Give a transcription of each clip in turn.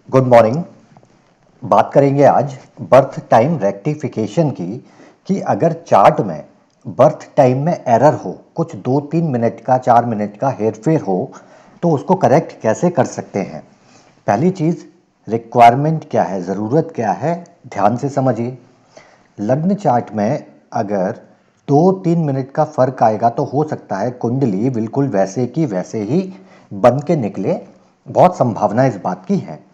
Good morning. बात करेंगे आज बर्थ टाइम रेक्टिफिकेशन की कि अगर चार्ट में बर्थ टाइम में एरर हो, कुछ 2-3 मिनट का 4 मिनट का हेरफेर हो, तो उसको करेक्ट कैसे कर सकते हैं। पहली चीज़, रिक्वायरमेंट क्या है, ज़रूरत क्या है, ध्यान से समझिए। लग्न चार्ट में अगर 2-3 मिनट का फ़र्क आएगा तो हो सकता है कुंडली बिल्कुल वैसे की वैसे ही बन के निकले, बहुत संभावना इस बात की है।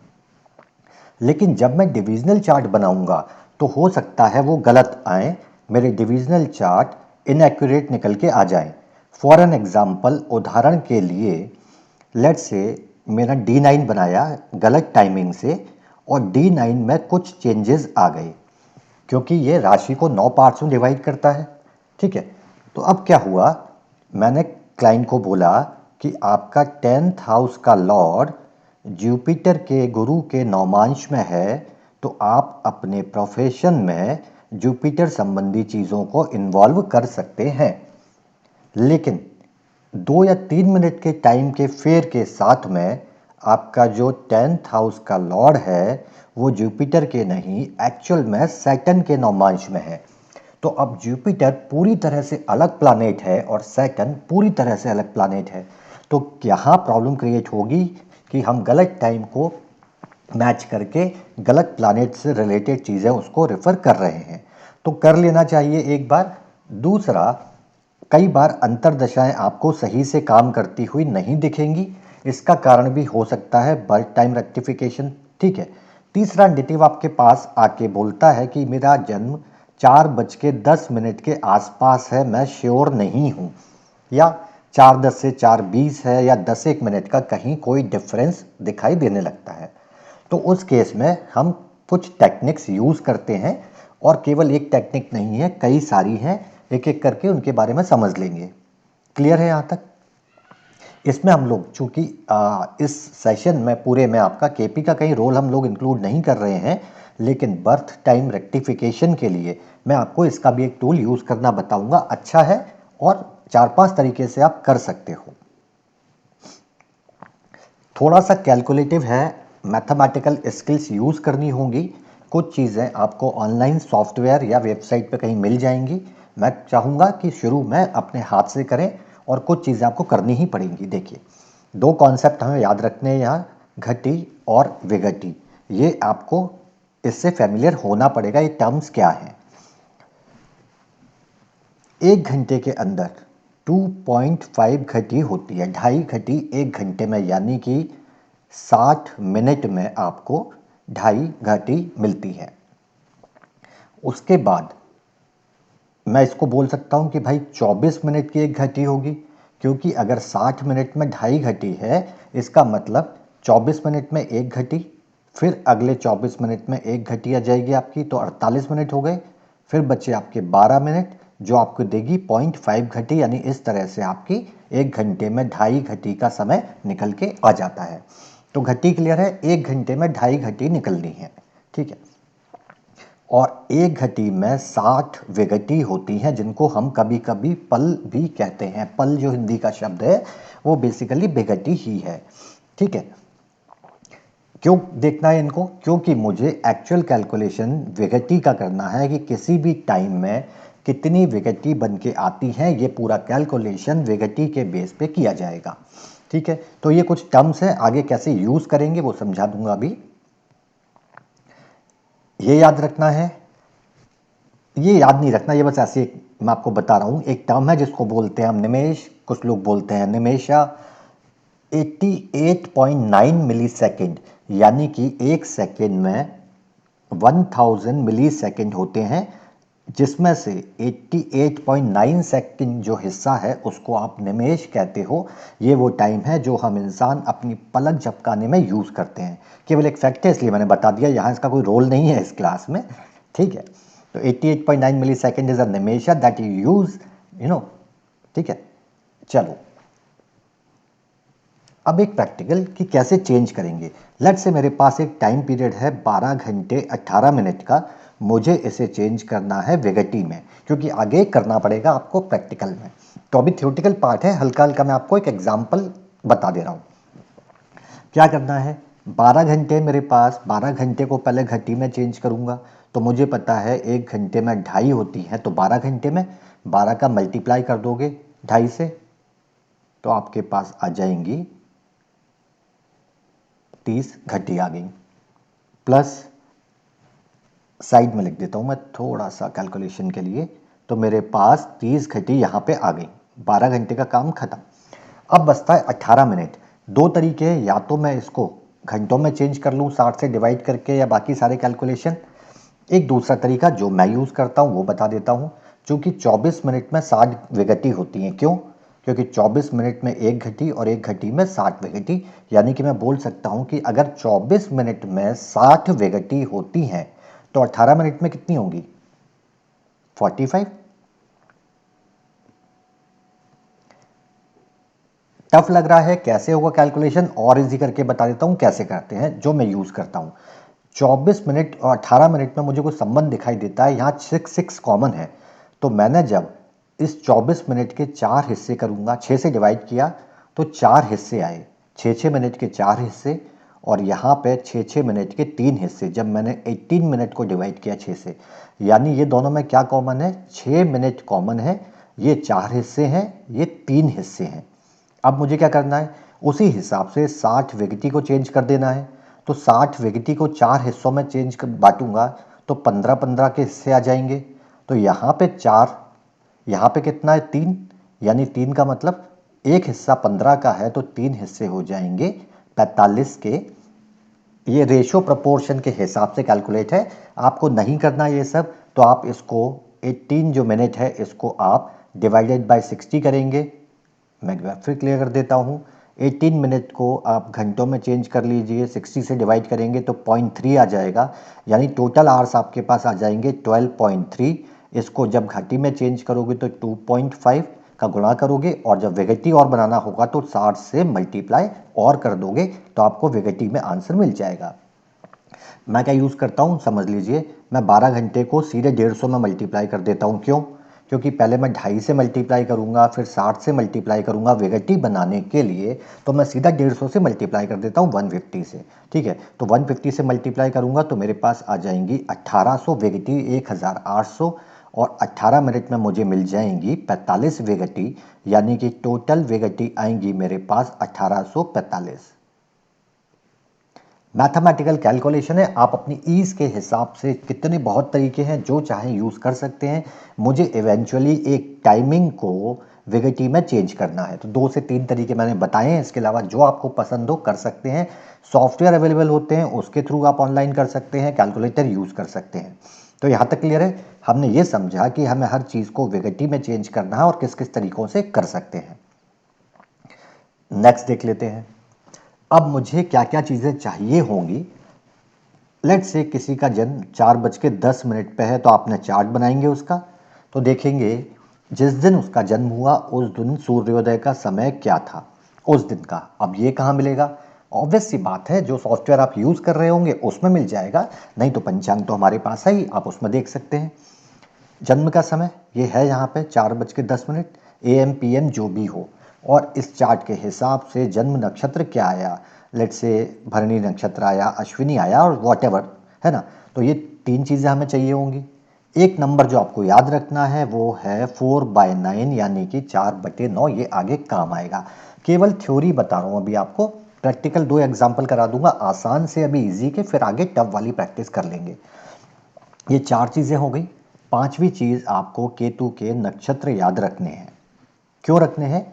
लेकिन जब मैं डिविजनल चार्ट बनाऊंगा तो हो सकता है वो गलत आए, मेरे डिविजनल चार्ट इनएक्यूरेट निकल के आ जाए। फॉर एन एग्जांपल, उदाहरण के लिए लेट्स से मेरा D9 बनाया गलत टाइमिंग से और D9 में कुछ चेंजेस आ गए, क्योंकि ये राशि को 9 पार्ट्स में डिवाइड करता है। ठीक है, तो अब क्या हुआ, मैंने क्लाइंट को बोला कि आपका 10th हाउस का लॉर्ड जुपिटर के गुरु के नौमांश में है, तो आप अपने प्रोफेशन में जुपिटर संबंधी चीज़ों को इन्वॉल्व कर सकते हैं। लेकिन 2 या 3 मिनट के टाइम के फेयर के साथ में आपका जो 10th हाउस का लॉर्ड है वो जुपिटर के नहीं, एक्चुअल में सैटर्न के नौमांश में है। तो अब जुपिटर पूरी तरह से अलग प्लानेट है और सैटर्न पूरी तरह से अलग प्लानेट है। तो यहाँ प्रॉब्लम क्रिएट होगी कि हम गलत टाइम को मैच करके गलत प्लानेट से रिलेटेड चीज़ें उसको रेफर कर रहे हैं। तो कर लेना चाहिए एक बार। दूसरा, कई बार अंतरदशाएं आपको सही से काम करती हुई नहीं दिखेंगी, इसका कारण भी हो सकता है बर्थ टाइम रेक्टिफिकेशन। ठीक है। तीसरा, नेगेटिव आपके पास आके बोलता है कि मेरा जन्म 4:10 के आसपास है, मैं श्योर नहीं हूँ, या 4:10 से 4:20 है, या 10-1 मिनट का कहीं कोई डिफरेंस दिखाई देने लगता है। तो उस केस में हम कुछ टेक्निक्स यूज़ करते हैं, और केवल एक टेक्निक नहीं है, कई सारी हैं, एक एक करके उनके बारे में समझ लेंगे। क्लियर है यहाँ तक? इसमें हम लोग चूंकि इस सेशन में पूरे में आपका केपी का कहीं रोल हम लोग इंक्लूड नहीं कर रहे हैं, लेकिन बर्थ टाइम रेक्टिफिकेशन के लिए मैं आपको इसका भी एक टूल यूज़ करना बताऊंगा। अच्छा है, और 4-5 तरीके से आप कर सकते हो। थोड़ा सा कैलकुलेटिव है, मैथमेटिकल स्किल्स यूज़ करनी होंगी। कुछ चीज़ें आपको ऑनलाइन सॉफ्टवेयर या वेबसाइट पे कहीं मिल जाएंगी। मैं चाहूँगा कि शुरू में अपने हाथ से करें, और कुछ चीज़ें आपको करनी ही पड़ेंगी। देखिए, 2 कॉन्सेप्ट हमें याद रखने हैं यहाँ, घटी और विघटी। ये आपको इससे फैमिलियर होना पड़ेगा। ये टर्म्स क्या हैं? 1 घंटे के अंदर 2.5 घटी होती है, 2.5 घटी 1 घंटे में, यानी कि 60 मिनट में आपको 2.5 घटी मिलती है। उसके बाद मैं इसको बोल सकता हूँ कि भाई 24 मिनट की 1 घटी होगी, क्योंकि अगर 60 मिनट में 2.5 घटी है, इसका मतलब 24 मिनट में 1 घटी, फिर अगले 24 मिनट में 1 घटी आ जाएगी आपकी, तो 48 मिनट हो गए। फिर बचे आपके 12 मिनट, जो आपको देगी 0.5 घटी, यानी इस तरह से आपकी 1 घंटे में 2.5 घटी का समय निकल के आ जाता है। तो घटी क्लियर है, 1 घंटे में 2.5 घटी निकलनी है। ठीक है। और 1 घटी में 60 विघटी होती हैं, जिनको हम कभी कभी पल भी कहते हैं। पल जो हिंदी का शब्द है वो बेसिकली विघटी ही है। ठीक है। क्यों देखना है इनको? क्योंकि मुझे एक्चुअल कैलकुलेशन विघटी का करना है कि किसी भी टाइम में कितनी विघटी बन के आती हैं, ये पूरा कैलकुलेशन विघटी के बेस पे किया जाएगा। ठीक है। तो ये कुछ टर्म्स हैं, आगे कैसे यूज़ करेंगे वो समझा दूंगा अभी। ये याद रखना है, ये याद नहीं रखना, ये बस ऐसे मैं आपको बता रहा हूँ। एक टर्म है जिसको बोलते हैं हम निमेश, कुछ लोग बोलते हैं निमेशा। 88.9 मिली सेकेंड, यानी कि 1 सेकेंड में 1000 मिली सेकेंड होते हैं, जिसमें से 88.9 सेकेंड जो हिस्सा है उसको आप निमेश कहते हो। ये वो टाइम है जो हम इंसान अपनी पलक झपकाने में यूज़ करते हैं। केवल एक फैक्ट है, इसलिए मैंने बता दिया, यहाँ इसका कोई रोल नहीं है इस क्लास में। ठीक है। तो 88.9 मिली सेकेंड इज अ निमेशा दैट यू यूज, ठीक है। चलो, अब एक प्रैक्टिकल कि कैसे चेंज करेंगे। लेट से मेरे पास एक टाइम पीरियड है 12 घंटे 18 मिनट का, मुझे इसे चेंज करना है विघटी में, क्योंकि आगे करना पड़ेगा आपको प्रैक्टिकल में। तो अभी थ्योरेटिकल पार्ट है, हल्का हल्का मैं आपको एक एग्जाम्पल बता दे रहा हूँ। क्या करना है, 12 घंटे मेरे पास, 12 घंटे को पहले घटी में चेंज करूँगा तो मुझे पता है 1 घंटे में 2.5 होती हैं, तो 12 घंटे में 12 का मल्टीप्लाई कर दोगे 2.5 से तो आपके पास आ जाएंगी 30 घटी आ गई। प्लस साइड में लिख देता हूँ मैं थोड़ा सा कैलकुलेशन के लिए, तो मेरे पास 30 घटी यहाँ पे आ गई, 12 घंटे का काम खत्म। अब बचता है 18 मिनट। दो तरीके हैं, या तो मैं इसको घंटों में चेंज कर लूँ 60 से डिवाइड करके या बाकी सारे कैलकुलेशन। एक दूसरा तरीका जो मैं यूज़ करता हूँ वो बता देता हूँ। चूँकि 24 मिनट में 60 विघटी होती हैं, क्यों? क्योंकि 24 मिनट में एक घटी और एक घटी में 60 विघटी, यानी कि मैं बोल सकता हूँ कि अगर 24 मिनट में 60 विघटी होती हैं तो 18 मिनट में कितनी होंगी? 45। टफ लग रहा है कैसे होगा कैलकुलेशन? और इजी करके बता देता हूँ कैसे करते हैं, जो मैं यूज़ करता हूँ। 24 मिनट और 18 मिनट में मुझे कोई संबंध दिखाई देता है, यहाँ 6 कॉमन है, तो मैंने जब इस 24 मिनट के 4 हिस्से करूँगा, 6 से डिवाइड किया तो 4 हिस्से आए, 6 मिनट के 4 हिस्से, और यहाँ पे 6 मिनट के 3 हिस्से। जब मैंने 18 मिनट को डिवाइड किया 6 से, यानी ये दोनों में क्या कॉमन है? 6 मिनट कॉमन है। ये 4 हिस्से हैं, ये 3 हिस्से हैं। अब मुझे क्या करना है? उसी हिसाब से 60 विघटी को चेंज कर देना है। तो 60 विघटी को 4 हिस्सों में चेंज कर बांटूंगा तो 15-15 के हिस्से आ जाएंगे। तो यहाँ पे 4, यहाँ पे कितना है? 3, यानी 3 का मतलब एक हिस्सा 15 का है तो 3 हिस्से हो जाएंगे 45 के। ये रेशो प्रपोर्शन के हिसाब से कैलकुलेट है, आपको नहीं करना ये सब तो आप इसको 18 जो मिनट है इसको आप डिवाइडेड बाय 60 करेंगे। मैं एक बार फिर क्लियर कर देता हूँ। 18 मिनट को आप घंटों में चेंज कर लीजिए, 60 से डिवाइड करेंगे तो 0.3 आ जाएगा, यानी टोटल आवर्स आपके पास आ जाएंगे 12.3। इसको जब घटी में चेंज करोगे तो 2.5 का गुणा करोगे, और जब विघटी और बनाना होगा तो 60 से मल्टीप्लाई और कर दोगे तो आपको विघटी में आंसर मिल जाएगा। मैं क्या यूज़ करता हूँ समझ लीजिए, मैं 12 घंटे को सीधे 150 में मल्टीप्लाई कर देता हूँ। क्यों? क्योंकि पहले मैं 2.5 से मल्टीप्लाई करूँगा, फिर 60 से मल्टीप्लाई करूँगा विघटी बनाने के लिए, तो मैं सीधा 150 से मल्टीप्लाई कर देता हूँ 150 से। ठीक है, तो 150 से मल्टीप्लाई करूँगा तो मेरे पास आ जाएंगी 1800 विघटी, 1800, और 18 मिनट में मुझे मिल जाएंगी 45 विघटी, यानी कि टोटल विघटी आएंगी मेरे पास 1845। मैथमेटिकल कैलकुलेशन है, आप अपनी ईज़ के हिसाब से कितने बहुत तरीके हैं जो चाहें यूज़ कर सकते हैं। मुझे इवेंचुअली एक टाइमिंग को विघटी में चेंज करना है, तो 2 से 3 तरीके मैंने बताए हैं। इसके अलावा जो आपको पसंद हो कर सकते हैं। सॉफ्टवेयर अवेलेबल होते हैं, उसके थ्रू आप ऑनलाइन कर सकते हैं, कैलकुलेटर यूज़ कर सकते हैं। तो यहाँ तक क्लियर है? हमने ये समझा कि हमें हर चीज़ को विघटी में चेंज करना है और किस किस तरीक़ों से कर सकते हैं। नेक्स्ट देख लेते हैं। अब मुझे क्या क्या चीज़ें चाहिए होंगी। लेट्स से किसी का जन्म 4:10 पे है, तो आपने चार्ट बनाएंगे उसका, तो देखेंगे जिस दिन उसका जन्म हुआ उस दिन सूर्योदय का समय क्या था उस दिन का। अब ये कहाँ मिलेगा? ऑब्वियस सी बात है, जो सॉफ्टवेयर आप यूज़ कर रहे होंगे उसमें मिल जाएगा, नहीं तो पंचांग तो हमारे पास है ही, आप उसमें देख सकते हैं। जन्म का समय ये है यहाँ पे 4:10, AM PM जो भी हो, और इस चार्ट के हिसाब से जन्म नक्षत्र क्या आया, लेट्स से भरणी नक्षत्र आया, अश्विनी आया, और वॉटेवर, है ना। तो ये 3 चीज़ें हमें चाहिए होंगी। एक नंबर जो आपको याद रखना है वो है 4/9, यानी कि 4/9। ये आगे काम आएगा। केवल थ्योरी बता रहा हूँ अभी आपको, प्रैक्टिकल 2 एग्जाम्पल करा दूंगा, आसान से अभी इजी के, फिर आगे टफ वाली प्रैक्टिस कर लेंगे। ये 4 चीज़ें हो गई। पांचवी चीज़, आपको केतु के नक्षत्र याद रखने हैं। क्यों रखने हैं?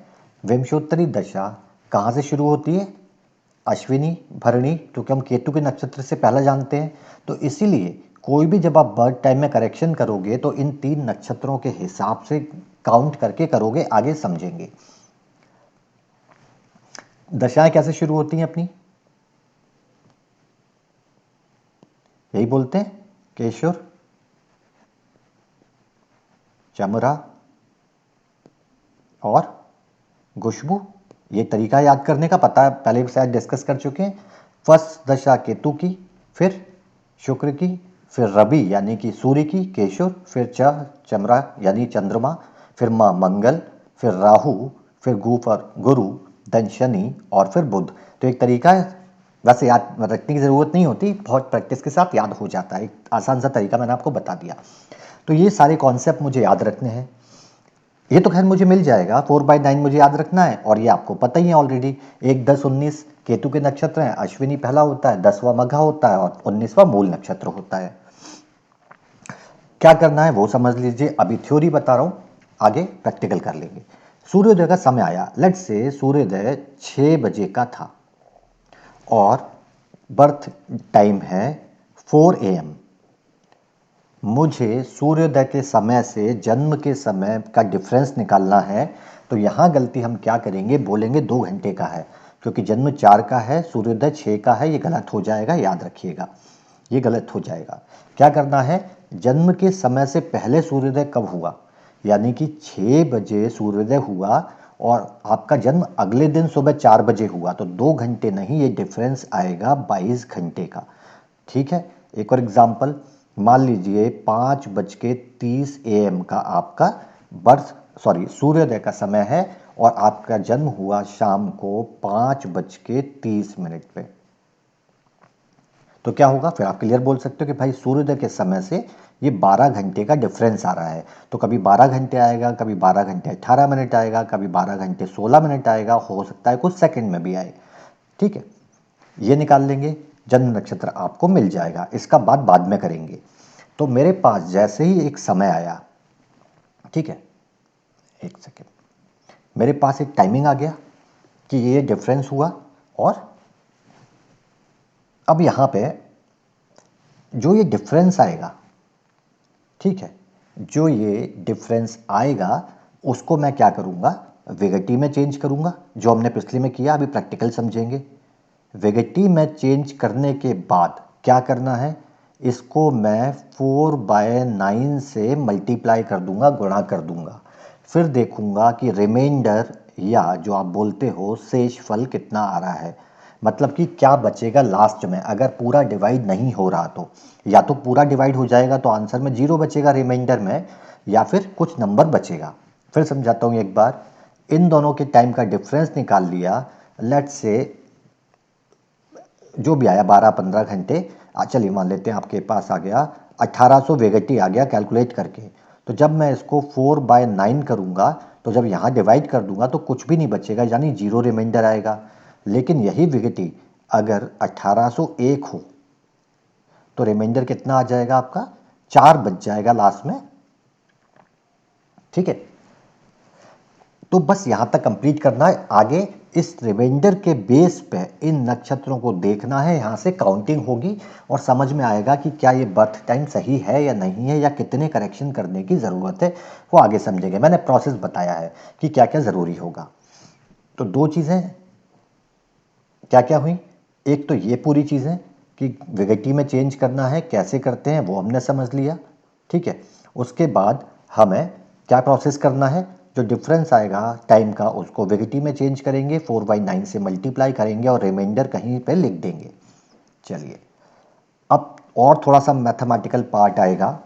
विंशोत्तरी दशा कहाँ से शुरू होती है? अश्विनी भरणी, क्योंकि हम केतु के नक्षत्र से पहले जानते हैं। तो इसीलिए कोई भी जब आप बर्थ टाइम में करेक्शन करोगे तो इन 3 नक्षत्रों के हिसाब से काउंट करके करोगे, आगे समझेंगे। दशाएं कैसे शुरू होती हैं अपनी? यही बोलते हैं, केशुर, चमरा और खुशबू। ये तरीका याद करने का पता है, पहले भी शायद डिस्कस कर चुके हैं। फर्स्ट दशा केतु की, फिर शुक्र की, फिर रवि यानी कि सूर्य की, केशुर, फिर चमरा यानी चंद्रमा, फिर माँ मंगल, फिर राहु, फिर गुरु, देन शनि, और फिर बुध। तो एक तरीका है वैसे याद रखने की ज़रूरत नहीं होती, बहुत प्रैक्टिस के साथ याद हो जाता है। एक आसान सा तरीका मैंने आपको बता दिया। तो ये सारे कॉन्सेप्ट मुझे याद रखने हैं। ये तो खैर मुझे मिल जाएगा, 4/9 मुझे याद रखना है, और ये आपको पता ही है ऑलरेडी। 1, 10, 19 केतु के नक्षत्र हैं, अश्विनी पहला होता है, 10वां मघा होता है और 19वां मूल नक्षत्र होता है। क्या करना है वो समझ लीजिए, अभी थ्योरी बता रहा हूँ, आगे प्रैक्टिकल कर लेंगे। सूर्योदय का समय आया, लेट्स से सूर्योदय 6 बजे का था और बर्थ टाइम है 4 AM। मुझे सूर्योदय के समय से जन्म के समय का डिफरेंस निकालना है। तो यहाँ गलती हम क्या करेंगे, बोलेंगे 2 घंटे का है, क्योंकि जन्म 4 का है, सूर्योदय 6 का है। ये गलत हो जाएगा, याद रखिएगा, ये गलत हो जाएगा। क्या करना है, जन्म के समय से पहले सूर्योदय कब हुआ, यानी कि 6 बजे सूर्योदय हुआ और आपका जन्म अगले दिन सुबह 4 बजे हुआ, तो 2 घंटे नहीं, ये डिफरेंस आएगा 22 घंटे का। ठीक है। एक और एग्जाम्पल, मान लीजिए 5:30 AM का आपका सूर्योदय का समय है और आपका जन्म हुआ शाम को 5:30 पे। तो क्या होगा, फिर आप क्लियर बोल सकते हो कि भाई सूर्योदय के समय से ये 12 घंटे का डिफरेंस आ रहा है। तो कभी 12 घंटे आएगा, कभी 12 घंटे 18 मिनट आएगा, कभी 12 घंटे 16 मिनट आएगा, हो सकता है कुछ सेकंड में भी आए। ठीक है, ये निकाल लेंगे, जन्म नक्षत्र आपको मिल जाएगा। इसका बात बाद में करेंगे। तो मेरे पास जैसे ही एक समय आया, ठीक है, एक सेकेंड, मेरे पास एक टाइमिंग आ गया कि ये डिफरेंस हुआ, और अब यहाँ पे जो ये डिफरेंस आएगा, ठीक है, जो ये डिफरेंस आएगा उसको मैं क्या करूँगा, विगटी में चेंज करूँगा, जो हमने पिछले में किया। अभी प्रैक्टिकल समझेंगे। विगटी में चेंज करने के बाद क्या करना है, इसको मैं 4/9 से मल्टीप्लाई कर दूंगा, गुणा कर दूंगा। फिर देखूंगा कि रिमाइंडर या जो आप बोलते हो शेष फल कितना आ रहा है, मतलब कि क्या बचेगा लास्ट में। अगर पूरा डिवाइड नहीं हो रहा तो या तो पूरा डिवाइड हो जाएगा तो आंसर में 0 बचेगा रिमाइंडर में, या फिर कुछ नंबर बचेगा। फिर समझाता हूँ एक बार। इन दोनों के टाइम का डिफरेंस निकाल लिया, लेट्स से जो भी आया 12-15 घंटे, चलिए मान लेते हैं आपके पास आ गया 1800 वेगेटी आ गया कैलकुलेट करके। तो जब मैं इसको 4/9 करूंगा, तो जब यहाँ डिवाइड कर दूंगा तो कुछ भी नहीं बचेगा, यानी 0 रिमाइंडर आएगा। लेकिन यही वेगेटी अगर 1801 हो तो रिमाइंडर कितना आ जाएगा आपका, 4 बच जाएगा लास्ट में। ठीक है, तो बस यहाँ तक कंप्लीट करना है। आगे इस रिमाइंडर के बेस पे इन नक्षत्रों को देखना है, यहाँ से काउंटिंग होगी और समझ में आएगा कि क्या ये बर्थ टाइम सही है या नहीं है, या कितने करेक्शन करने की ज़रूरत है, वो आगे समझेंगे। मैंने प्रोसेस बताया है कि क्या क्या ज़रूरी होगा। तो 2 चीज़ें क्या क्या हुई, एक तो ये पूरी चीज़ें कि विगटी में चेंज करना है, कैसे करते हैं वो हमने समझ लिया। ठीक है, उसके बाद हमें क्या प्रोसेस करना है, जो डिफरेंस आएगा टाइम का उसको विगटी में चेंज करेंगे, 4/9 से मल्टीप्लाई करेंगे और रिमाइंडर कहीं पे लिख देंगे। चलिए, अब और थोड़ा सा मैथमेटिकल पार्ट आएगा।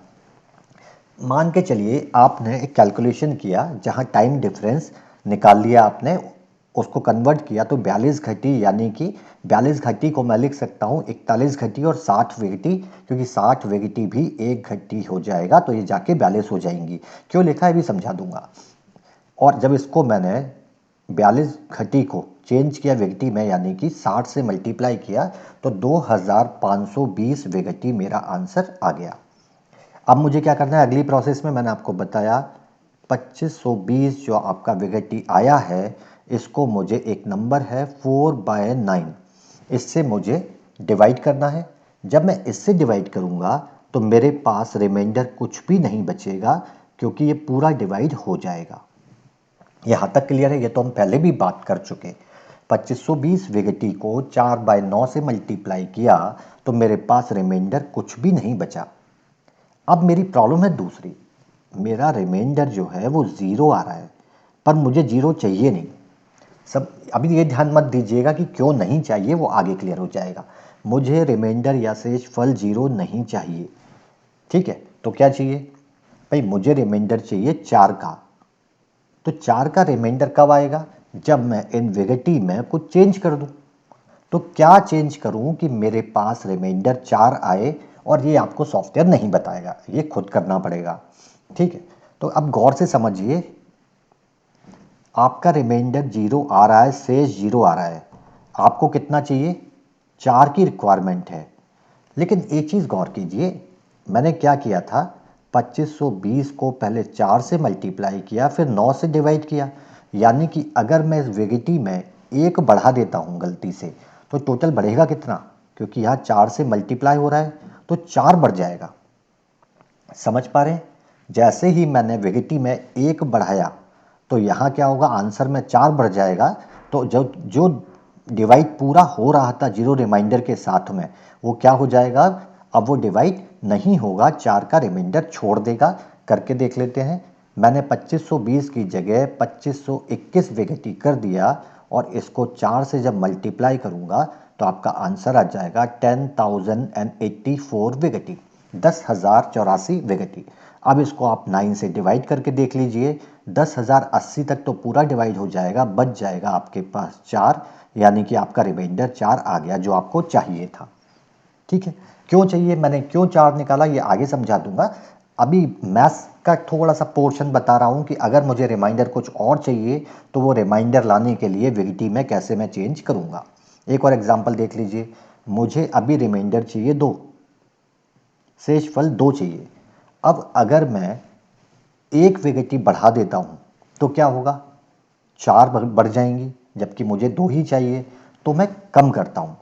मान के चलिए आपने एक कैलकुलेशन किया, जहाँ टाइम डिफरेंस निकाल लिया आपने, उसको कन्वर्ट किया तो 42 घटी, यानी कि 42 घटी को मैं लिख सकता हूँ 41 घटी और 60 वेगटी, क्योंकि 60 वेगटी भी 1 घटी हो जाएगा, तो ये जाके 42 हो जाएंगी। क्यों लिखा है भी समझा दूंगा। और जब इसको मैंने 42 घटी को चेंज किया वेगटी में, यानी कि 60 से मल्टीप्लाई किया, तो 2520 वेगटी मेरा आंसर आ गया। अब मुझे क्या करना है अगली प्रोसेस में, मैंने आपको बताया 2520 जो आपका विगटी आया है, इसको मुझे एक नंबर है 4/9, इससे मुझे डिवाइड करना है। जब मैं इससे डिवाइड करूंगा तो मेरे पास रिमाइंडर कुछ भी नहीं बचेगा, क्योंकि ये पूरा डिवाइड हो जाएगा। यहाँ तक क्लियर है, ये तो हम पहले भी बात कर चुके। 2520 विगटी को 4/9 से मल्टीप्लाई किया तो मेरे पास रिमाइंडर कुछ भी नहीं बचा। अब मेरी प्रॉब्लम है दूसरी, मेरा रिमाइंडर जो है वो 0 आ रहा है, पर मुझे 0 चाहिए नहीं। सब अभी ये ध्यान मत दीजिएगा कि क्यों नहीं चाहिए, वो आगे क्लियर हो जाएगा। मुझे रिमाइंडर या शेष फल 0 नहीं चाहिए। ठीक है, तो क्या चाहिए भाई, मुझे रिमाइंडर चाहिए 4 का। तो 4 का रिमाइंडर कब आएगा, जब मैं इन विगटी में कुछ चेंज कर दूं। तो क्या चेंज करूं कि मेरे पास रिमाइंडर 4 आए, और ये आपको सॉफ्टवेयर नहीं बताएगा, ये खुद करना पड़ेगा। ठीक है, तो अब गौर से समझिए, आपका रिमाइंडर 0 आ रहा है, शेष 0 आ रहा है, आपको कितना चाहिए? 4 की रिक्वायरमेंट है। लेकिन एक चीज़ गौर कीजिए, मैंने क्या किया था, 2520 को पहले 4 से मल्टीप्लाई किया, फिर 9 से डिवाइड किया। यानी कि अगर मैं इस वेगिटी में एक बढ़ा देता हूँ गलती से, तो टोटल बढ़ेगा कितना? क्योंकि यहाँ 4 से मल्टीप्लाई हो रहा है तो 4 बढ़ जाएगा। समझ पा रहे हैं? जैसे ही मैंने वेगिटी में एक बढ़ाया तो यहाँ क्या होगा, आंसर में 4 बढ़ जाएगा। तो जो जो डिवाइड पूरा हो रहा था 0 रिमाइंडर के साथ में, वो क्या हो जाएगा, अब वो डिवाइड नहीं होगा, 4 का रिमाइंडर छोड़ देगा। करके देख लेते हैं। मैंने 2520 की जगह 2521 वेगेटी कर दिया, और इसको 4 से जब मल्टीप्लाई करूंगा तो आपका आंसर आ जाएगा 10,084 वेगेटी, 10,084 वेगेटी। अब इसको आप 9 से डिवाइड करके देख लीजिए, 10,080 तक तो पूरा डिवाइड हो जाएगा, बच जाएगा आपके पास 4, यानी कि आपका रिमाइंडर 4 आ गया जो आपको चाहिए था। ठीक है, क्यों चाहिए, मैंने क्यों 4 निकाला, ये आगे समझा दूंगा। अभी मैथ्स का थोड़ा सा पोर्शन बता रहा हूँ कि अगर मुझे रिमाइंडर कुछ और चाहिए तो वो रिमाइंडर लाने के लिए वेगिटी में कैसे मैं चेंज करूँगा। एक और एग्जांपल देख लीजिए, मुझे अभी रिमाइंडर चाहिए 2, शेषफल 2 चाहिए। अब अगर मैं एक वेगेटी बढ़ा देता हूँ तो क्या होगा, 4 बढ़ जाएंगी, जबकि मुझे 2 ही चाहिए। तो मैं कम करता हूँ।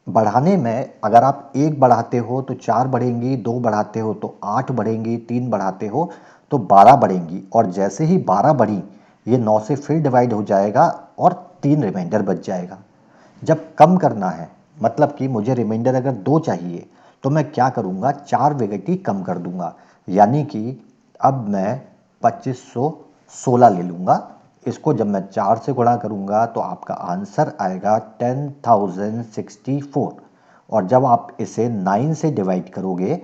बढ़ाने में अगर आप 1 बढ़ाते हो तो 4 बढ़ेंगी, 2 बढ़ाते हो तो 8 बढ़ेंगी, 3 बढ़ाते हो तो 12 बढ़ेंगी, और जैसे ही 12 बढ़ी ये 9 से फिर डिवाइड हो जाएगा और 3 रिमाइंडर बच जाएगा। जब कम करना है, मतलब कि मुझे रिमाइंडर अगर 2 चाहिए, तो मैं क्या करूँगा, 4 वेगेटी कम कर दूंगा। यानी कि अब मैं 2516 ले लूँगा। इसको जब मैं 4 से गुणा करूँगा तो आपका आंसर आएगा 10,064, और जब आप इसे 9 से डिवाइड करोगे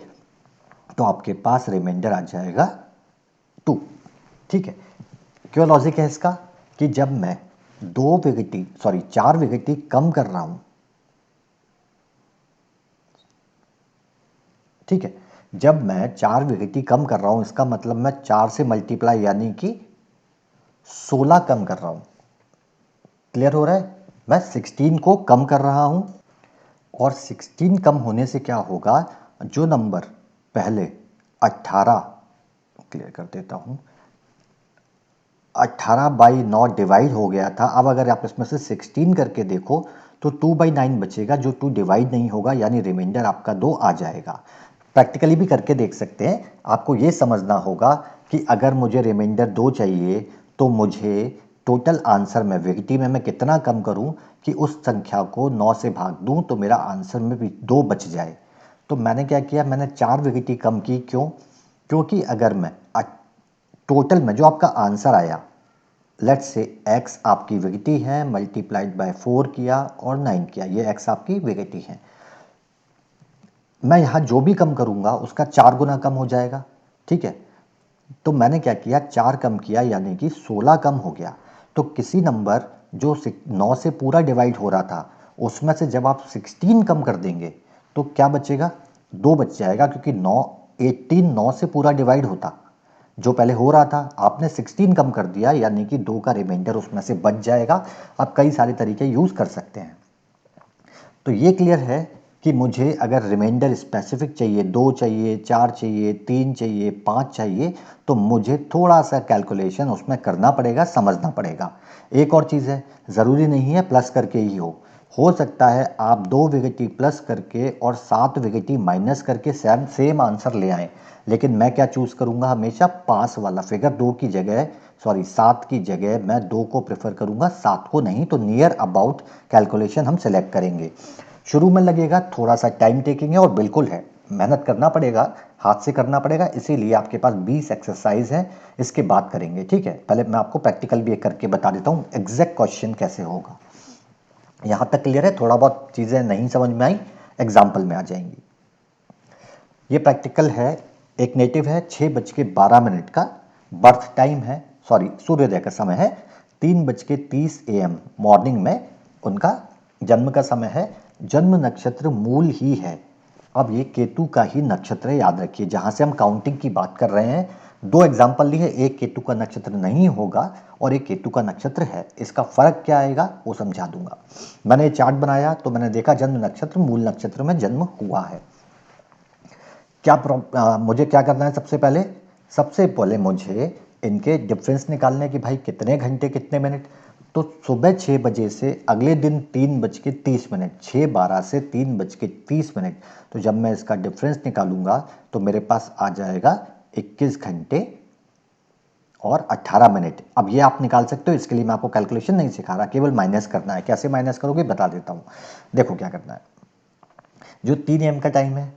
तो आपके पास रिमाइंडर आ जाएगा 2। ठीक है, क्यों लॉजिक है इसका, कि जब मैं 4 वेगेटी कम कर रहा हूँ, ठीक है, जब मैं 4 वेगेटी कम कर रहा हूँ, इसका मतलब मैं 4 से मल्टीप्लाई यानी कि 16 कम कर रहा हूँ। क्लियर हो रहा है? मैं 16 को कम कर रहा हूँ, और 16 कम होने से क्या होगा, जो नंबर पहले 18, क्लियर कर देता हूँ, 18/9 डिवाइड हो गया था, अब अगर आप इसमें से 16 करके देखो तो 2/9 बचेगा, जो 2 डिवाइड नहीं होगा, यानी रिमाइंडर आपका 2 आ जाएगा। प्रैक्टिकली भी करके देख सकते हैं। आपको ये समझना होगा कि अगर मुझे रिमाइंडर 2 चाहिए तो मुझे टोटल आंसर में वेगेटी में मैं कितना कम करूं कि उस संख्या को 9 से भाग दूं तो मेरा आंसर में भी 2 बच जाए। तो मैंने क्या किया, मैंने 4 वेगेटी कम की। क्यों? क्योंकि अगर मैं टोटल में जो आपका आंसर आया, लेट्स से x आपकी वेगेटी है, मल्टीप्लाइड बाय 4 किया और 9 किया, ये x आपकी वेगेटी है। मैं यहाँ जो भी कम करूँगा उसका 4 गुना कम हो जाएगा। ठीक है, तो मैंने क्या किया, 4 कम किया यानी कि 16 कम हो गया। तो किसी नंबर जो 9 से पूरा डिवाइड हो रहा था, उसमें से जब आप 16 कम कर देंगे तो क्या बचेगा, 2 बच जाएगा, क्योंकि 9 से पूरा डिवाइड होता, जो पहले हो रहा था आपने 16 कम कर दिया, यानी कि 2 का रिमाइंडर उसमें से बच जाएगा। आप कई सारे तरीके यूज़ कर सकते हैं। तो ये क्लियर है कि मुझे अगर रिमाइंडर स्पेसिफिक चाहिए, 2 चाहिए, 4 चाहिए, 3 चाहिए, 5 चाहिए, तो मुझे थोड़ा सा कैलकुलेशन उसमें करना पड़ेगा, समझना पड़ेगा। एक और चीज़ है, ज़रूरी नहीं है प्लस करके ही हो सकता है आप 2 वेगेटी प्लस करके और 7 वेगेटी माइनस करके सेम आंसर ले आएँ। लेकिन मैं क्या चूज़ करूँगा, हमेशा पास वाला फिगर, 2 की जगह, सॉरी 7 की जगह मैं 2 को प्रेफर करूँगा, 7 को नहीं। तो नियर अबाउट कैलकुलेशन हम सेलेक्ट करेंगे। शुरू में लगेगा, थोड़ा सा टाइम टेकिंग है, और बिल्कुल है, मेहनत करना पड़ेगा, हाथ से करना पड़ेगा। इसीलिए आपके पास 20 एक्सरसाइज है, इसके बाद करेंगे। ठीक है, पहले मैं आपको प्रैक्टिकल भी एक करके बता देता हूँ एग्जैक्ट क्वेश्चन कैसे होगा। यहाँ तक क्लियर है? थोड़ा बहुत चीज़ें नहीं समझ में आई, एग्जाम्पल में आ जाएंगी। ये प्रैक्टिकल है, एक नेटिव है, 6:12 का बर्थ टाइम है, सॉरी सूर्योदय का समय है, 3:30 AM मॉर्निंग में उनका जन्म का समय है, जन्म नक्षत्र मूल ही है। अब ये केतु का ही नक्षत्र है, याद रखिए, जहाँ से हम काउंटिंग की बात कर रहे हैं। दो एग्जाम्पल लिए, एक केतु का नक्षत्र नहीं होगा और एक केतु का नक्षत्र है। इसका फर्क क्या आएगा वो समझा दूंगा। मैंने चार्ट बनाया तो मैंने देखा जन्म नक्षत्र मूल नक्षत्र में जन्म हुआ है। मुझे क्या करना है? सबसे पहले मुझे इनके डिफरेंस निकालने की, भाई कितने घंटे कितने मिनट। तो सुबह 6 बजे से अगले दिन 3:30, 6:12 से 3:30। तो जब मैं इसका डिफरेंस निकालूंगा तो मेरे पास आ जाएगा 21 घंटे और 18 मिनट। अब ये आप निकाल सकते हो, इसके लिए मैं आपको कैलकुलेशन नहीं सिखा रहा, केवल माइनस करना है। कैसे माइनस करोगे बता देता हूँ। देखो क्या करना है, जो 3 AM का टाइम है,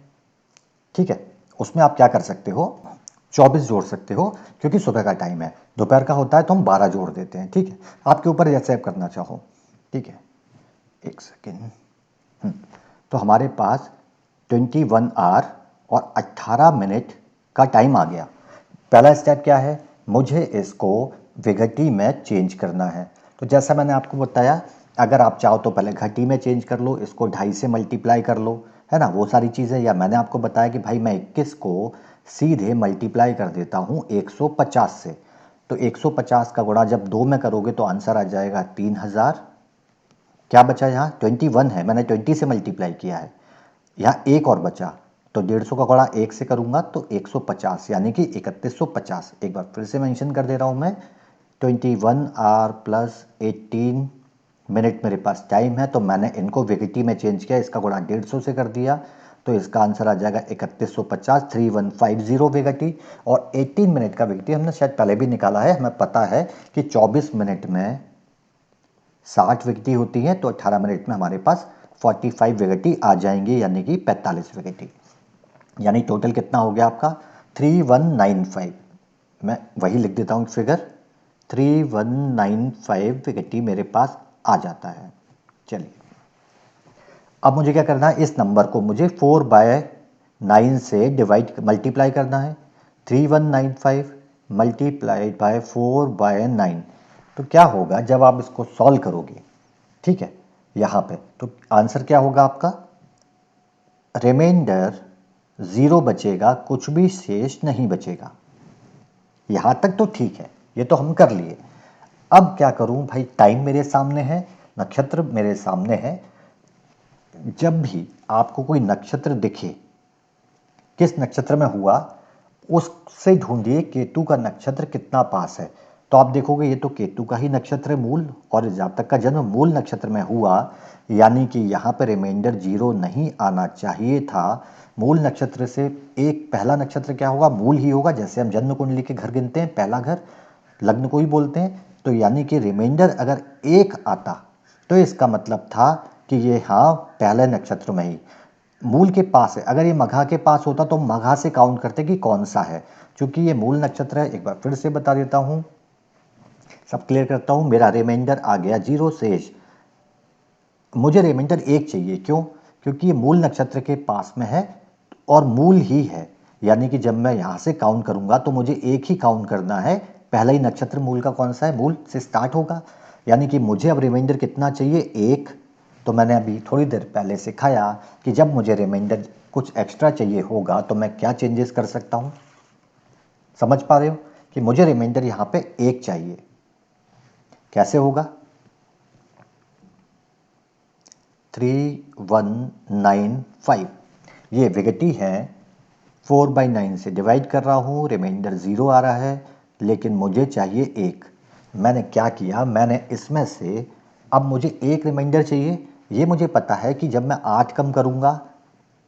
ठीक है, उसमें आप क्या कर सकते हो, 24 जोड़ सकते हो, क्योंकि सुबह का टाइम है। दोपहर का होता है तो हम 12 जोड़ देते हैं, ठीक है। आपके ऊपर जैसे आप करना चाहो, ठीक है। एक सेकेंड। तो हमारे पास 21 आवर और 18 मिनट का टाइम आ गया। पहला स्टेप क्या है, मुझे इसको विघटी में चेंज करना है। तो जैसा मैंने आपको बताया, अगर आप चाहो तो पहले घटी में चेंज कर लो, इसको 2.5 से मल्टीप्लाई कर लो, है ना, वो सारी चीज़ें। या मैंने आपको बताया कि भाई मैं 21 को सीधे मल्टीप्लाई कर देता हूँ 150 से। तो 150 का गुणा जब 2 में करोगे तो आंसर आ जाएगा 3000। क्या बचा यहाँ? 21 है, मैंने 20 से मल्टीप्लाई किया है। यहाँ एक और बचा, तो 150 का गुणा 1 से करूँगा तो 150, यानी कि 3150। एक बार फिर से मेंशन कर दे रहा हूँ मैं, 21 आवर प्लस 18 मिनट मेरे पास टाइम है। तो मैंने इनको विघटी में चेंज किया, इसका गुणा 150 से कर दिया, तो इसका आंसर आ जाएगा 3150, 3150 विघटी। और 18 मिनट का विघटी हमने शायद पहले भी निकाला है, हमें पता है कि 24 मिनट में 60 विकेटी होती हैं, तो 18 मिनट में हमारे पास 45 विकेटी आ जाएंगे, यानी कि 45 विकेटी। यानी टोटल कितना हो गया आपका? 3195। मैं वही लिख देता हूँ फिगर, 3195 विकेटी मेरे पास आ जाता है। चलिए, अब मुझे क्या करना है, इस नंबर को मुझे 4/9 से मल्टीप्लाई करना है। 3195 मल्टीप्लाइड बाय 4/9। तो क्या होगा जब आप इसको सॉल्व करोगे, ठीक है, यहाँ पे तो आंसर क्या होगा आपका? रिमाइंडर 0 बचेगा, कुछ भी शेष नहीं बचेगा। यहाँ तक तो ठीक है, ये तो हम कर लिए। अब क्या करूँ भाई, टाइम मेरे सामने है, नक्षत्र मेरे सामने है। जब भी आपको कोई नक्षत्र दिखे, किस नक्षत्र में हुआ, उससे ढूंढिए केतु का नक्षत्र कितना पास है। तो आप देखोगे ये तो केतु का ही नक्षत्र है मूल, और जब तक का जन्म मूल नक्षत्र में हुआ, यानी कि यहाँ पर रिमाइंडर 0 नहीं आना चाहिए था। मूल नक्षत्र से एक पहला नक्षत्र क्या होगा? मूल ही होगा। जैसे हम जन्म कुंडली के घर गिनते हैं, पहला घर लग्न को ही बोलते हैं। तो यानी कि रिमाइंडर अगर 1 आता तो इसका मतलब था कि ये हाँ पहले नक्षत्र में ही मूल के पास है। अगर ये मघा के पास होता तो मघा से काउंट करते कि कौन सा है। चूंकि ये मूल नक्षत्र है, एक बार फिर से बता देता हूं, सब क्लियर करता हूं। मेरा रिमाइंडर आ गया 0 शेष। मुझे रिमाइंडर 1 चाहिए, क्यों? क्योंकि ये मूल नक्षत्र के पास में है और मूल ही है। यानी कि जब मैं यहां से काउंट करूंगा तो मुझे 1 ही काउंट करना है। पहला ही नक्षत्र मूल का कौन सा है? मूल से स्टार्ट होगा। यानी कि मुझे अब रिमाइंडर कितना चाहिए? 1। तो मैंने अभी थोड़ी देर पहले सिखाया कि जब मुझे रिमाइंडर कुछ एक्स्ट्रा चाहिए होगा तो मैं क्या चेंजेस कर सकता हूं। समझ पा रहे हो कि मुझे रिमाइंडर यहां पे 1 चाहिए, कैसे होगा? 3195 ये विघटी है, 4/9 से डिवाइड कर रहा हूँ, रिमाइंडर 0 आ रहा है, लेकिन मुझे चाहिए 1। मैंने क्या किया, मैंने इसमें से अब मुझे 1 रिमाइंडर चाहिए। ये मुझे पता है कि जब मैं 8 कम करूँगा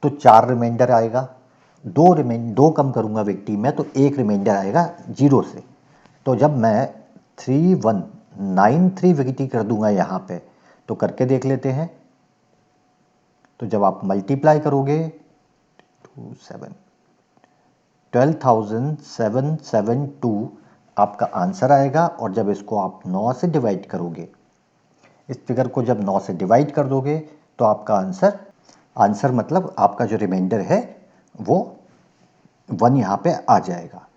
तो 4 रिमाइंडर आएगा, 2 कम करूँगा विघटी में तो 1 रिमाइंडर आएगा 0 से। तो जब मैं 3193 विघटी कर दूंगा यहाँ पे, तो करके देख लेते हैं। तो जब आप मल्टीप्लाई करोगे 12,772 आपका आंसर आएगा। और जब इसको आप 9 से डिवाइड करोगे, इस फिगर को जब 9 से डिवाइड कर दोगे तो आपका आंसर मतलब आपका जो रिमाइंडर है वो 1 यहाँ पे आ जाएगा।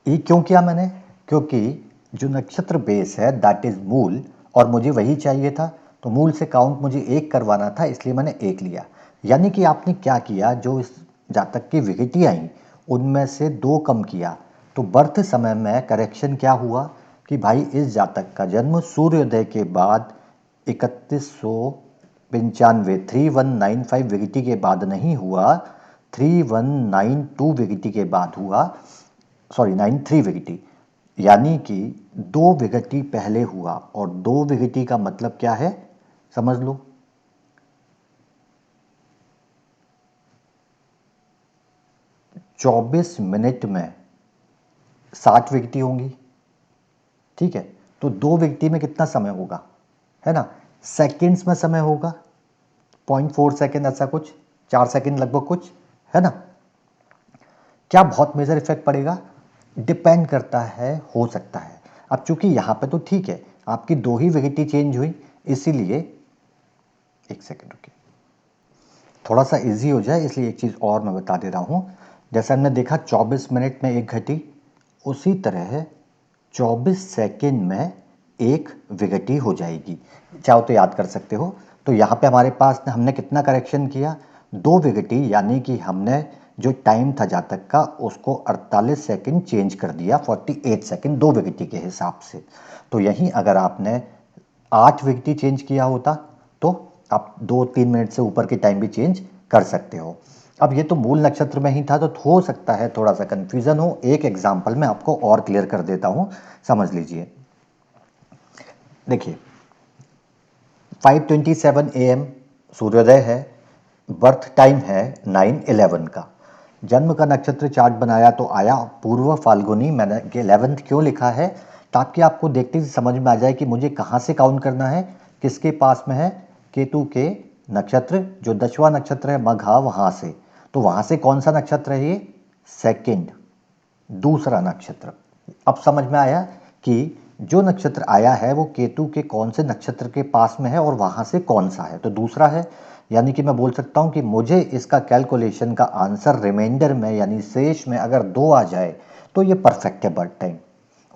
ये क्यों किया मैंने? क्योंकि जो नक्षत्र बेस है दैट इज मूल, और मुझे वही चाहिए था। तो मूल से काउंट मुझे 1 करवाना था, इसलिए मैंने 1 लिया। यानी कि आपने क्या किया, जो इस जातक की विकेटी आई उनमें से 2 कम किया। तो बर्थ समय में करेक्शन क्या हुआ कि भाई इस जातक का जन्म सूर्योदय के बाद 3195 3195 विकेटी के बाद नहीं हुआ, 3192 विकेटी के बाद हुआ, सॉरी 93 विकेटी, यानी कि 2 विकेटी पहले हुआ। और 2 विकेटी का मतलब क्या है समझ लो, 24 मिनट में 60 विकेटी होंगी, ठीक है। तो 2 विकेटी में कितना समय होगा, है ना, सेकंड्स में समय होगा, 0.4 सेकंड ऐसा कुछ, 4 सेकंड लगभग कुछ, है ना। क्या बहुत मेजर इफेक्ट पड़ेगा, डिपेंड करता है, हो सकता है। अब चूंकि यहाँ पे तो ठीक है, आपकी 2 ही विकेटी चेंज हुई, इसीलिए 1 सेकंड रुकिए, थोड़ा सा इजी हो जाए इसलिए एक चीज़ और मैं बता दे रहा हूँ। जैसे हमने देखा 24 मिनट में 1 घटी, उसी तरह 24 सेकंड में 1 विकेटी हो जाएगी। चाहो तो याद कर सकते हो। तो यहाँ पे हमारे पास हमने कितना करेक्शन किया, 2 विकेटी, यानी कि हमने जो टाइम था जातक का उसको 48 सेकंड चेंज कर दिया, 48 सेकंड 2 विकेटी के हिसाब से। तो यहीं अगर आपने 8 विकेटी चेंज किया होता तो आप 2-3 मिनट से ऊपर के टाइम भी चेंज कर सकते हो। अब ये तो मूल नक्षत्र में ही था, तो हो सकता है थोड़ा सा कंफ्यूजन हो। एक एग्जांपल मैं आपको और क्लियर कर देता हूं, समझ लीजिए। देखिए 5:27 AM सूर्योदय है, बर्थ टाइम है 9:11 का, जन्म का नक्षत्र चार्ट बनाया तो आया पूर्व फाल्गुनी। मैंने 11th क्यों लिखा है, ताकि आपको देखते ही समझ में आ जाए कि मुझे कहाँ से काउंट करना है, किसके पास में है, केतु के नक्षत्र, जो 10वां नक्षत्र है मघा, वहाँ से। तो वहाँ से कौन सा नक्षत्र है ये, सेकंड, दूसरा नक्षत्र। अब समझ में आया कि जो नक्षत्र आया है वो केतु के कौन से नक्षत्र के पास में है और वहां से कौन सा है, तो दूसरा है। यानी कि मैं बोल सकता हूं कि मुझे इसका कैलकुलेशन का आंसर रिमाइंडर में यानी शेष में अगर 2 आ जाए तो ये परफेक्ट है बर्थ टाइम।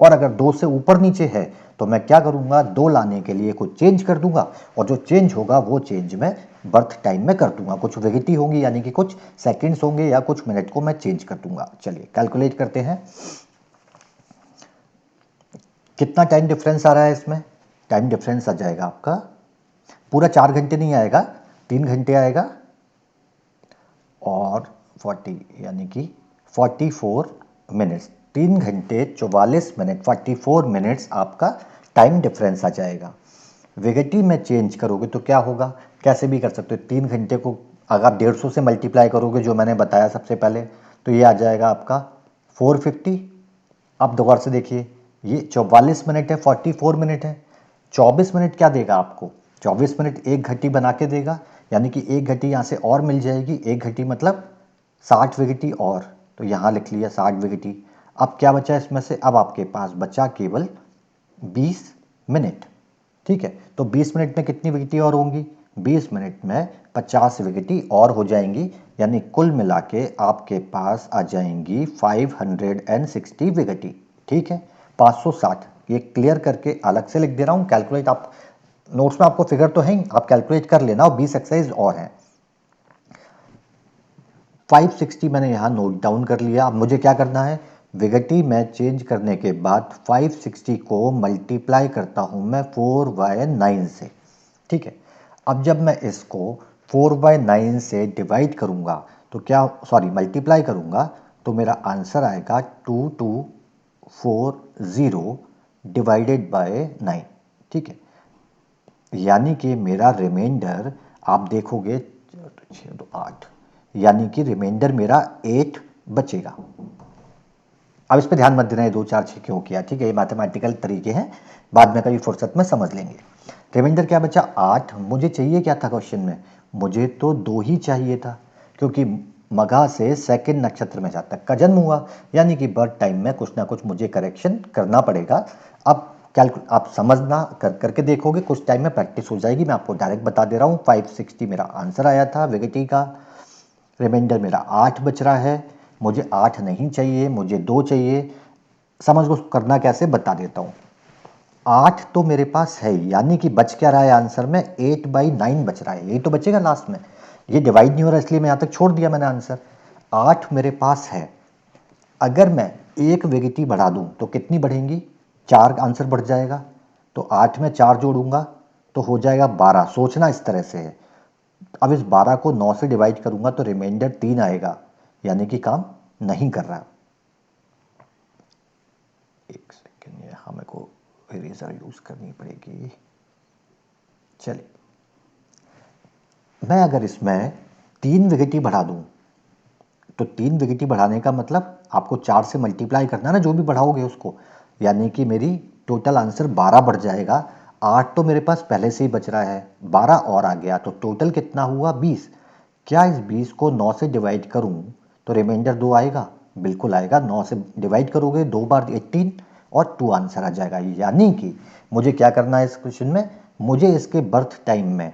और अगर 2 से ऊपर नीचे है तो मैं क्या करूंगा, 2 लाने के लिए कुछ चेंज कर दूंगा, और जो चेंज होगा वो चेंज मैं बर्थ टाइम में कर दूंगा। कुछ विकेटी होंगी यानी कि कुछ सेकंड्स होंगे या कुछ मिनट को मैं चेंज कर दूंगा। चलिए कैलकुलेट करते हैं, कितना टाइम डिफरेंस आ रहा है इसमें। टाइम डिफरेंस आ जाएगा आपका पूरा 4 घंटे नहीं आएगा, 3 घंटे आएगा, और 40 यानी कि 44 मिनट्स, 3 घंटे 44 मिनट 44 मिनट्स आपका टाइम डिफरेंस आ जाएगा। विकेटी में चेंज करोगे तो क्या होगा, कैसे भी कर सकते हो, 3 घंटे को अगर आप 150 से मल्टीप्लाई करोगे जो मैंने बताया सबसे पहले, तो ये आ जाएगा आपका 450। आप दोबारा से देखिए, ये 44 मिनट है, 44 मिनट है, 24 मिनट क्या देगा आपको, 24 मिनट 1 घटी बना के देगा, यानी कि 1 घटी यहाँ से और मिल जाएगी, 1 घटी मतलब 60 विकेटी और, तो यहाँ लिख लिया 60 विकेटी। अब क्या बचा इसमें से, अब आपके पास बचा केवल 20 मिनट, ठीक है। तो 20 मिनट में कितनी विकेटी और होंगी, 20 मिनट में 50 विकेटी और हो जाएंगी, यानी कुल मिला के आपके पास आ जाएंगी 560 विकेटी, ठीक है। 560, ये क्लियर करके अलग से लिख दे रहा हूँ, कैलकुलेट आप नोट्स में आपको फिगर तो है ही, आप कैलकुलेट कर लेना, और 20 एक्सरसाइज और हैं। 560 मैंने यहाँ नोट डाउन कर लिया। अब मुझे क्या करना है, विकेटी में चेंज करने के बाद 560 को मल्टीप्लाई करता हूँ मैं 4/9 से, ठीक है। अब जब मैं इसको 4/9 से डिवाइड करूँगा तो क्या, सॉरी मल्टीप्लाई करूँगा, तो मेरा आंसर आएगा 2240 डिवाइडेड बाय 9, ठीक है। यानी कि मेरा रिमाइंडर आप देखोगे 6 2 8, यानी कि रिमाइंडर मेरा 8 बचेगा। अब इस पे ध्यान मत देना ये 2 4 6 क्यों किया, ठीक है, ये मैथमेटिकल तरीके हैं, बाद में कभी फुर्सत में समझ लेंगे। रिमाइंडर क्या बचा 8, मुझे चाहिए क्या था क्वेश्चन में, मुझे तो 2 ही चाहिए था, क्योंकि मघा से सेकंड नक्षत्र में जातक का जन्म हुआ, यानी कि बर्थ टाइम में कुछ ना कुछ मुझे करेक्शन करना पड़ेगा। अब आप समझना, करके देखोगे, कुछ टाइम में प्रैक्टिस हो जाएगी। मैं आपको डायरेक्ट बता दे रहा हूँ, 560 मेरा आंसर आया था विकेटी का, रिमाइंडर मेरा 8 बच रहा है, मुझे 8 नहीं चाहिए, मुझे 2 चाहिए। समझ को करना कैसे बता देता हूँ। 8 तो मेरे पास है ही, यानी कि बच क्या रहा है आंसर में, 8/9 बच रहा है, यही तो बचेगा लास्ट में। ये डिवाइड नहीं हो रहा इसलिए मैं यहाँ तक छोड़ दिया मैंने आंसर। 8 मेरे पास है, अगर मैं एक वेगिटी बढ़ा दूं तो कितनी बढ़ेंगी, 4 आंसर बढ़ जाएगा। तो 8 में 4 जोड़ूंगा तो हो जाएगा 12। सोचना इस तरह से है। अब इस 12 को 9 से डिवाइड करूंगा तो रिमाइंडर 3 आएगा, यानी कि काम नहीं कर रहा। एक सेकेंड, यहाँ मेरे को इरेजर यूज करनी पड़ेगी। चलिए, मैं अगर इसमें 3 विकेटी बढ़ा दूं तो 3 विकेटी बढ़ाने का मतलब आपको 4 से मल्टीप्लाई करना है ना, जो भी बढ़ाओगे उसको, यानी कि मेरी टोटल आंसर 12 बढ़ जाएगा। 8 तो मेरे पास पहले से ही बच रहा है, 12 और आ गया तो टोटल कितना हुआ, 20। क्या इस 20 को 9 से डिवाइड करूं तो रिमाइंडर 2 आएगा, बिल्कुल आएगा। 9 से डिवाइड करोगे 2 बार 18 और 2 आंसर आ जाएगा। यानी कि मुझे क्या करना है इस क्वेश्चन में, मुझे इसके बर्थ टाइम में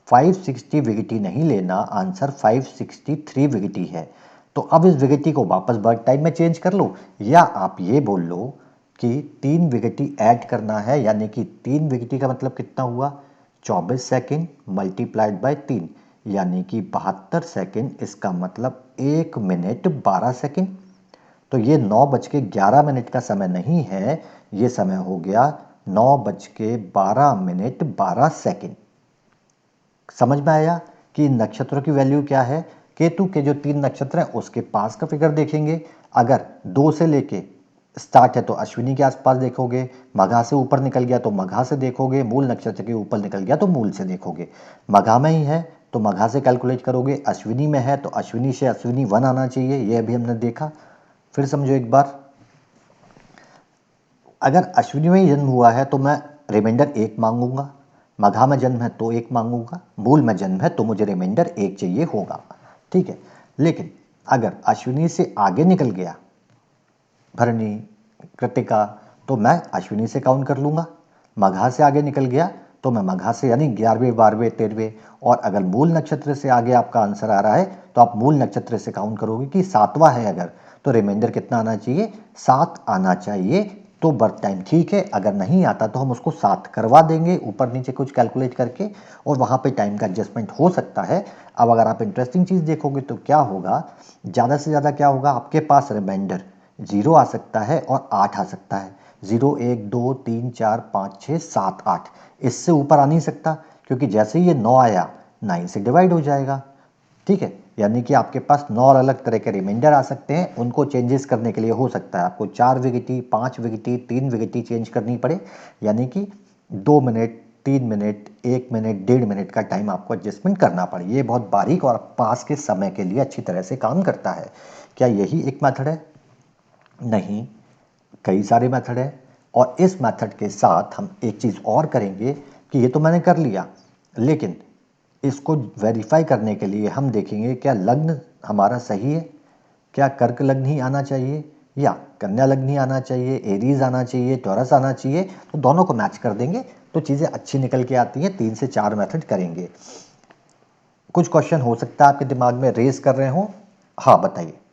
560 विकेटी नहीं लेना, आंसर 563 विकेटी है। तो अब इस विकेटी को वापस बर्थ टाइम में चेंज कर लो, या आप ये बोल लो कि 3 विकेटी ऐड करना है, यानी कि 3 विकेटी का मतलब कितना हुआ, 24 सेकेंड मल्टीप्लाइड बाय 3, यानी कि 72 सेकेंड। इसका मतलब 1 मिनट 12 सेकेंड। तो ये 9:11 का समय नहीं है, ये समय हो गया 9:12 12 सेकेंड। समझ में आया कि नक्षत्रों की वैल्यू क्या है। केतु के जो 3 नक्षत्र हैं उसके पास का फिगर देखेंगे, अगर 2 से लेके स्टार्ट है तो अश्विनी के आसपास देखोगे, मघा से ऊपर निकल गया तो मघा से देखोगे, मूल नक्षत्र के ऊपर निकल गया तो मूल से देखोगे। मघा में ही है तो मघा से कैलकुलेट करोगे, अश्विनी में है तो अश्विनी से अश्विनी 1 आना चाहिए, ये अभी हमने देखा। फिर समझो एक बार, अगर अश्विनी में ही जन्म हुआ है तो मैं रिमाइंडर 1 मांगूंगा, मघा में जन्म है तो 1 मांगूंगा, मूल में जन्म है तो मुझे रिमाइंडर 1 चाहिए होगा। ठीक है, लेकिन अगर अश्विनी से आगे निकल गया, भरणी, कृतिका, तो मैं अश्विनी से काउंट कर लूंगा। मघा से आगे निकल गया तो मैं मघा से, यानी 11वें 12वें 13वें। और अगर मूल नक्षत्र से आगे आपका आंसर आ रहा है तो आप मूल नक्षत्र से काउंट करोगे कि 7वां है अगर, तो रिमाइंडर कितना आना चाहिए, 7 आना चाहिए। तो बर्थ टाइम ठीक है, अगर नहीं आता तो हम उसको 7 करवा देंगे ऊपर नीचे कुछ कैलकुलेट करके, और वहाँ पे टाइम का एडजस्टमेंट हो सकता है। अब अगर आप इंटरेस्टिंग चीज़ देखोगे तो क्या होगा, ज़्यादा से ज़्यादा क्या होगा, आपके पास रिमाइंडर 0 आ सकता है और 8 आ सकता है। 0 1 2 3 4 5 6 7 8, इससे ऊपर आ नहीं सकता, क्योंकि जैसे ही ये 9 आया 9 से डिवाइड हो जाएगा। ठीक है, यानी कि आपके पास 9 अलग तरह के रिमाइंडर आ सकते हैं, उनको चेंजेस करने के लिए हो सकता है आपको 4 विकेटी, 5 विकेटी, 3 विकेटी चेंज करनी पड़े, यानी कि 2 मिनट, 3 मिनट, 1 मिनट, 1.5 मिनट का टाइम आपको एडजस्टमेंट करना पड़े। ये बहुत बारीक और पास के समय के लिए अच्छी तरह से काम करता है। क्या यही एक मेथड है? नहीं, कई सारे मेथड है। और इस मेथड के साथ हम एक चीज़ और करेंगे कि ये तो मैंने कर लिया, लेकिन इसको वेरीफाई करने के लिए हम देखेंगे क्या लग्न हमारा सही है, क्या कर्क लग्न ही आना चाहिए या कन्या लग्न ही आना चाहिए, एरीज आना चाहिए, टॉरस आना चाहिए। तो दोनों को मैच कर देंगे तो चीज़ें अच्छी निकल के आती हैं। 3 से 4 मेथड करेंगे। कुछ क्वेश्चन हो सकता है आपके दिमाग में रेस कर रहे हो, हाँ बताइए।